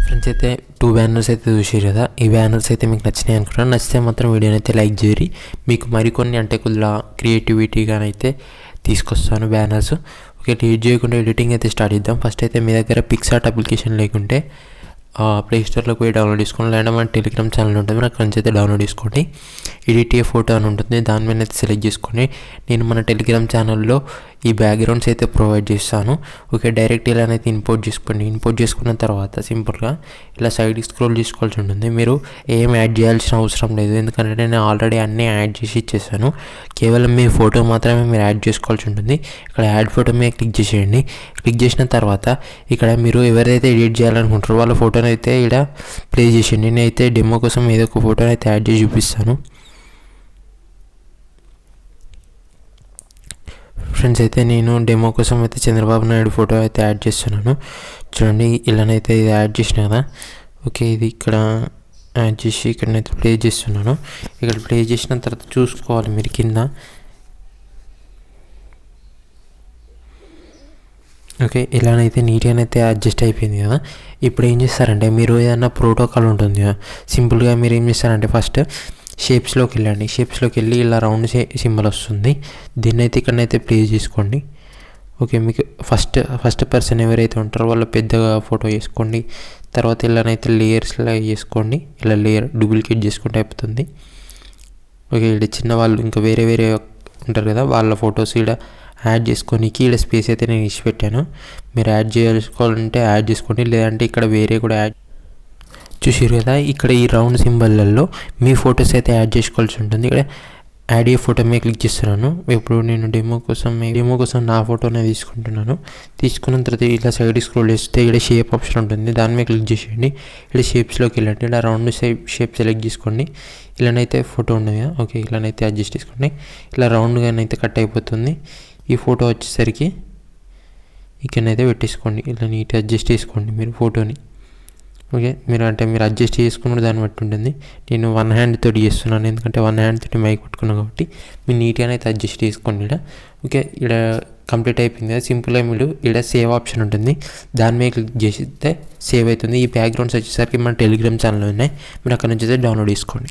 Friends అయితే 2 banners అయితే చూసారు కదా. ఈ బ్యానర్స్ అయితే మీకు నచ్చినాయి అనుకుంటున్నాను. నచ్చితే మాత్రం వీడియోని అయితే లైక్ చేయరి. మీకు మరికొన్ని అంటే కొద్దిగా క్రియేటివిటీగానైతే తీసుకొస్తాను బ్యానర్స్. ఓకే, లేట్ చేయకుండా ఎడిటింగ్ అయితే స్టార్ట్ చేద్దాం. ఫస్ట్ అయితే మీ దగ్గర పిక్సార్ట్ అప్లికేషన్ లేకుంటే ప్లే స్టోర్లోకి పోయి డౌన్లోడ్ చేసుకోండి. లేదా మన టెలిగ్రామ్ ఛానల్ ఉంటుంది, అక్కడి నుంచి అయితే డౌన్లోడ్ చేసుకోండి. ఎడిట్ ఏ ఫోటో అని ఉంటుంది, దాని మీద అయితే సెలెక్ట్ చేసుకోండి. నేను మన టెలిగ్రామ్ ఛానల్లో ఈ బ్యాక్గ్రౌండ్స్ అయితే ప్రొవైడ్ చేస్తాను. ఓకే, డైరెక్ట్ ఇలానైతే ఇంపోర్ట్ చేసుకోండి. ఇంపోర్ట్ చేసుకున్న తర్వాత సింపుల్గా ఇలా సైడ్కి స్క్రోల్ చేసుకోవాల్సి ఉంటుంది. మీరు ఏం యాడ్ చేయాల్సిన అవసరం లేదు, ఎందుకంటే నేను ఆల్రెడీ అన్నీ యాడ్ చేసి ఇచ్చేసాను. కేవలం మీ ఫోటో మాత్రమే మీరు యాడ్ చేసుకోవాల్సి ఉంటుంది. ఇక్కడ యాడ్ ఫోటో మీద క్లిక్ చేసేయండి. క్లిక్ చేసిన తర్వాత ఇక్కడ మీరు ఎవరైతే ఎడిట్ చేయాలనుకుంటారో వాళ్ళ ఫోటోని అయితే ఇక్కడ ప్లే చేసేయండి. నేనైతే డెమో కోసం ఏదో ఒక ఫోటోని అయితే యాడ్ చేసి చూపిస్తాను. ఫ్రెండ్స్ అయితే నేను డెమో కోసం అయితే చంద్రబాబు నాయుడు ఫోటో అయితే యాడ్ చేస్తున్నాను. చూడండి, ఇలానైతే ఇది యాడ్ చేసిన కదా. ఓకే, ఇది ఇక్కడ యాడ్ చేసి ఇక్కడనైతే ప్లే చేస్తున్నాను. ఇక్కడ ప్లే చేసిన తర్వాత చూసుకోవాలి మీరు కింద. ఓకే, ఇలానైతే నీట్గానైతే అడ్జస్ట్ అయిపోయింది కదా. ఇప్పుడు ఏం చేస్తారంటే మీరు ఏదైనా ప్రోటోకాల్ ఉంటుంది కదా, సింపుల్గా మీరు ఏం చేస్తారంటే ఫస్ట్ షేప్స్లోకి వెళ్ళండి. షేప్స్లోకి వెళ్ళి ఇలా రౌండ్ సింబల్ వస్తుంది, దీన్ని అయితే ఇక్కడనైతే ప్లే చేసుకోండి. ఓకే, మీకు ఫస్ట్ పర్సన్ ఎవరైతే ఉంటారో వాళ్ళ పెద్దగా ఫోటో వేసుకోండి. తర్వాత ఇలానైతే లేయర్స్లా చేసుకోండి. ఇలా లేయర్ డూప్లికేట్ చేసుకుంటే అయిపోతుంది. ఓకే, ఇక్కడ చిన్న వాళ్ళు ఇంకా వేరే ఉంటారు కదా, వాళ్ళ ఫొటోస్ ఇక్కడ యాడ్ చేసుకోనికి ఇక్కడ స్పేస్ అయితే నేను ఇచ్చి పెట్టాను. మీరు యాడ్ చేసుకోవాలంటే యాడ్ చేసుకోండి, లేదంటే ఇక్కడ వేరే కూడా యాడ్ చూసారు కదా. ఇక్కడ ఈ రౌండ్ సింబల్లలో మీ ఫొటోస్ అయితే యాడ్ చేసుకోవాల్సి ఉంటుంది. ఇక్కడ యాడ్ ఏ ఫోటో మీద క్లిక్ చేస్తున్నాను. ఇప్పుడు నేను డెమో కోసం నా ఫోటోనే తీసుకుంటున్నాను. తీసుకున్న తర్వాత ఇలా సైడ్ స్క్రోల్ చేస్తే ఇక్కడ షేప్ ఆప్షన్ ఉంటుంది, దాని మీద క్లిక్ చేసేయండి. ఇక్కడ షేప్స్లోకి వెళ్ళండి. ఇలా రౌండ్ షేప్ సెలెక్ట్ చేసుకోండి. ఇలానైతే ఫోటో ఉన్నది కదా. ఓకే, ఇలానైతే అడ్జస్ట్ చేసుకోండి. ఇలా రౌండ్గానైతే కట్ అయిపోతుంది. ఈ ఫోటో వచ్చేసరికి ఇక్కడనైతే పెట్టేసుకోండి. ఇలా నీట్ అడ్జస్ట్ చేసుకోండి మీరు ఫోటోని. ఓకే, మీరు అడ్జస్ట్ చేసుకున్న దాన్ని బట్టి ఉంటుంది. నేను 1 హ్యాండ్ తోటి చేస్తున్నాను, ఎందుకంటే 1 హ్యాండ్ తోటి మైక్ పట్టుకున్నాను కాబట్టి. మీరు నీట్గానే అయితే అడ్జస్ట్ చేసుకోండి ఇక్కడ. ఓకే, ఇక్కడ కంప్లీట్ అయిపోయింది కదా. సింపుల్గా మీరు ఇక్కడ సేవ్ ఆప్షన్ ఉంటుంది, దాని మీద క్లిక్ చేస్తే సేవ్ అవుతుంది. ఈ బ్యాక్గ్రౌండ్స్ వచ్చేసరికి మన టెలిగ్రామ్ ఛానల్ ఉన్నాయి, మీరు అక్కడ నుంచి అయితే డౌన్లోడ్ చేసుకోండి.